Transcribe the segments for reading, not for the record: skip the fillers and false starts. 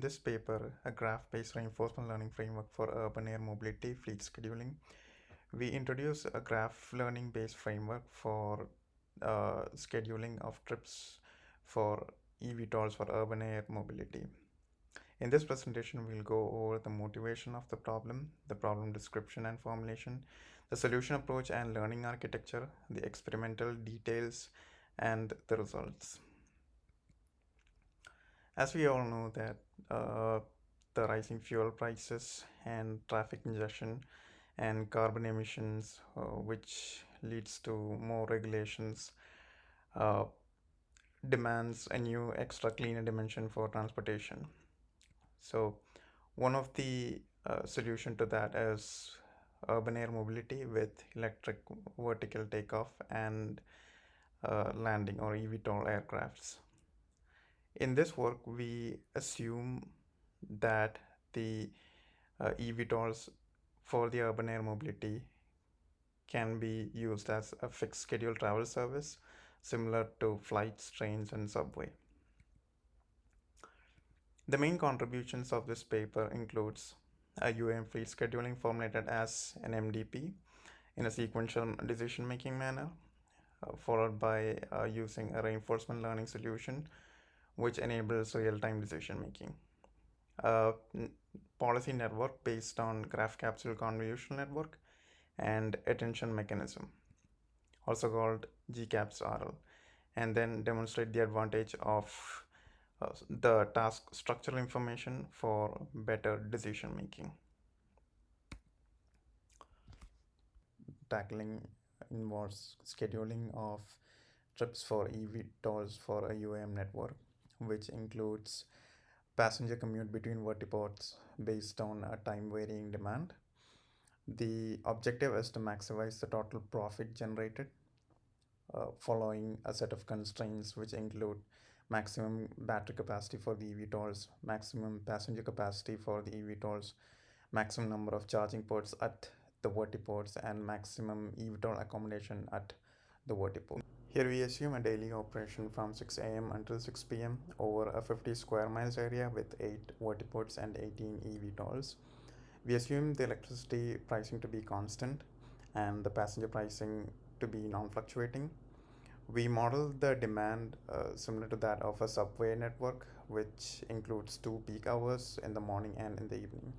in this paper, a graph-based reinforcement learning framework for urban air mobility fleet scheduling, we introduce a graph learning-based framework for scheduling of trips for eVTOLs for urban air mobility. In this presentation, we'll go over the motivation of the problem description and formulation, the solution approach and learning architecture, the experimental details, and the results. As we all know that the rising fuel prices and traffic congestion and carbon emissions, which leads to more regulations, uh, demands a new extra cleaner dimension for transportation. So one of the solution to that is urban air mobility with electric vertical takeoff and landing or eVTOL aircrafts. In this work, we assume that the eVTOLs for the urban air mobility can be used as a fixed schedule travel service similar to flights, trains, and subway. The main contributions of this paper includes a UAM fleet scheduling formulated as an MDP in a sequential decision-making manner, followed by using a reinforcement learning solution which enables real-time decision-making. Policy network based on graph capsule convolutional network and attention mechanism, also called GCAPS-RL, and then demonstrate the advantage of the task structural information for better decision making. Tackling involves scheduling of trips for eVTOLs for a UAM network, which includes passenger commute between vertiports based on a time varying demand. The objective is to maximize the total profit generated following a set of constraints which include maximum battery capacity for the eVTOLs, maximum passenger capacity for the eVTOLs, maximum number of charging ports at the vertiports, and maximum eVTOL accommodation at the vertiport. Here we assume a daily operation from 6 a.m. until 6 p.m. over a 50 square miles area with 8 vertiports and 18 eVTOLs. We assume the electricity pricing to be constant and the passenger pricing to be non-fluctuating. We model the demand similar to that of a subway network, which includes 2 peak hours in the morning and in the evening.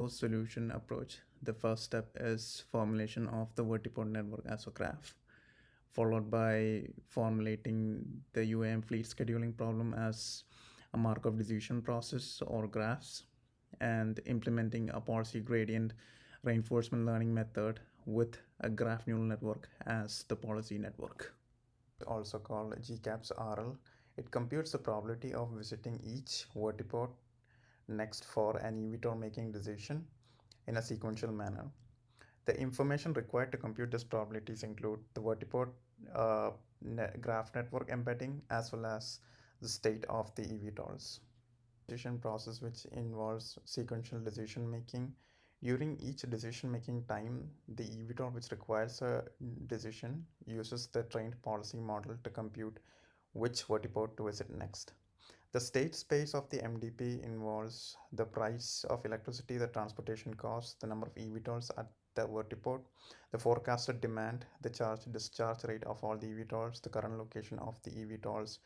Solution approach. The first step is formulation of the vertiport network as a graph, followed by formulating the UAM fleet scheduling problem as a Markov decision process or graphs, and implementing a policy gradient reinforcement learning method with a graph neural network as the policy network. Also called GCAPS-RL, it computes the probability of visiting each vertiport next for an eVTOL making decision in a sequential manner. The information required to compute these probabilities include the vertiport graph network embedding as well as the state of the eVTOLs. Decision process which involves sequential decision making. During each decision making time, the eVTOL which requires a decision uses the trained policy model to compute which vertiport to visit next. The state space of the MDP involves the price of electricity, the transportation costs, the number of eVTOLs at the vertiport, the forecasted demand, the charge discharge rate of all the eVTOLs, the current location of the eVTOLs,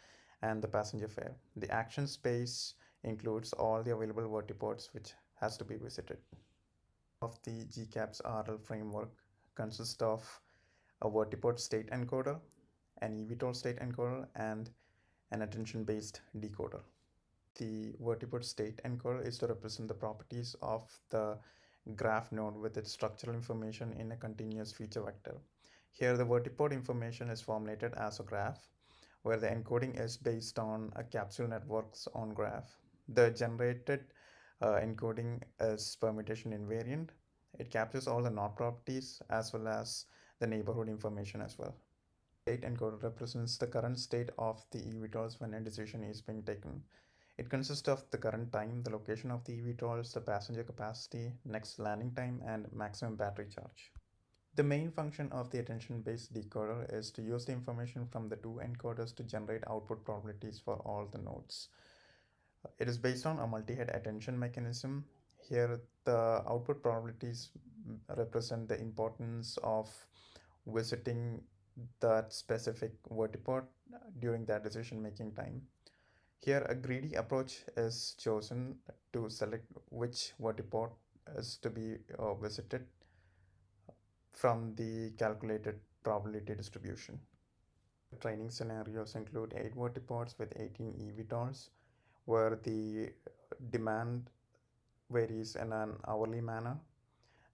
and the passenger fare. The action space includes all the available vertiports which has to be visited. Of the GCAPS-RL framework consists of a vertiport state encoder, an eVTOL state encoder, and an attention-based decoder. The vertiport state encoder is to represent the properties of the graph node with its structural information in a continuous feature vector. Here the vertiport information is formulated as a graph, where the encoding is based on a capsule network's own graph. The generated encoding is permutation invariant. It captures all the knot properties as well as the neighborhood information as well. State encoder represents the current state of the eVTOLs when a decision is being taken. It consists of the current time, the location of the eVTOLs, the passenger capacity, next landing time, and maximum battery charge. The main function of the attention-based decoder is to use the information from the two encoders to generate output probabilities for all the nodes. It is based on a multi-head attention mechanism. Here, the output probabilities represent the importance of visiting that specific vertiport during that decision making time. Here, a greedy approach is chosen to select which vertiport is to be visited from the calculated probability distribution. Training scenarios include 8 vertiports with 18 eVTOLs, where the demand varies in an hourly manner.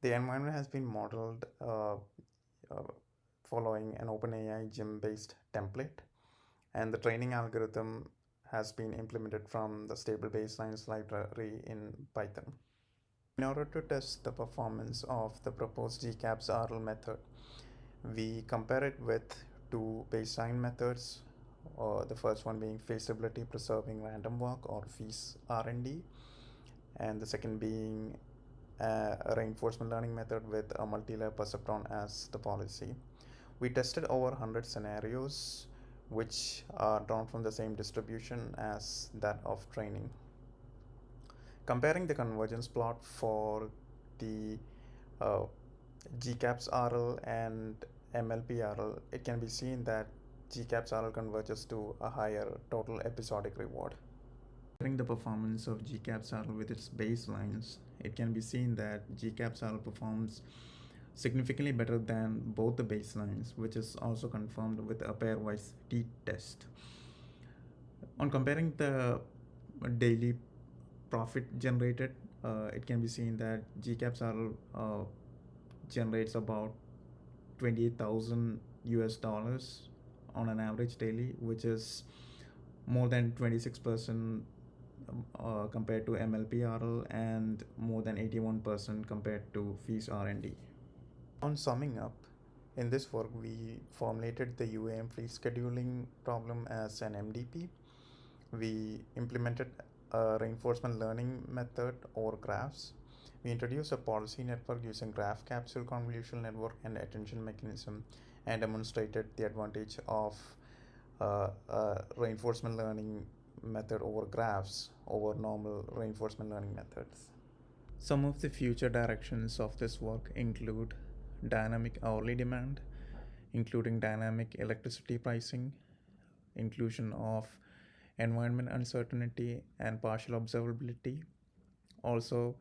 The environment has been modeled uh, following an OpenAI gym based template, and the training algorithm has been implemented from the stable baselines library in Python. In order to test the performance of the proposed GCAPS RL method, we compare it with two baseline methods. The first one being feasibility preserving random walk, or FEAS R&D, and the second being a reinforcement learning method with a multi-layer perceptron as the policy. We tested over 100 scenarios which are drawn from the same distribution as that of training. Comparing the convergence plot for the uh, GCAPS RL and MLP RL, it can be seen that GCAPS RL converges to a higher total episodic reward. Comparing the performance of GCAPS RL with its baselines, it can be seen that GCAPS RL performs significantly better than both the baselines, which is also confirmed with a pairwise t-test. On comparing the daily profit generated, it can be seen that GCAPS RL generates about 28,000 US dollars on an average daily, which is more than 26% compared to MLPRL and more than 81% compared to FEAS R&D. On summing up, in this work we formulated the UAM fleet scheduling problem as an MDP. We implemented a reinforcement learning method over graphs. We introduced a policy network using graph capsule convolutional network and attention mechanism, and demonstrated the advantage of reinforcement learning method over graphs over normal reinforcement learning methods. Some of the future directions of this work include dynamic hourly demand, including dynamic electricity pricing, inclusion of environment uncertainty and partial observability, also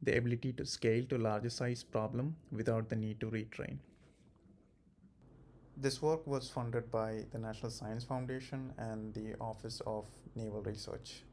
the ability to scale to larger size problem without the need to retrain. This work was funded by the National Science Foundation and the Office of Naval Research.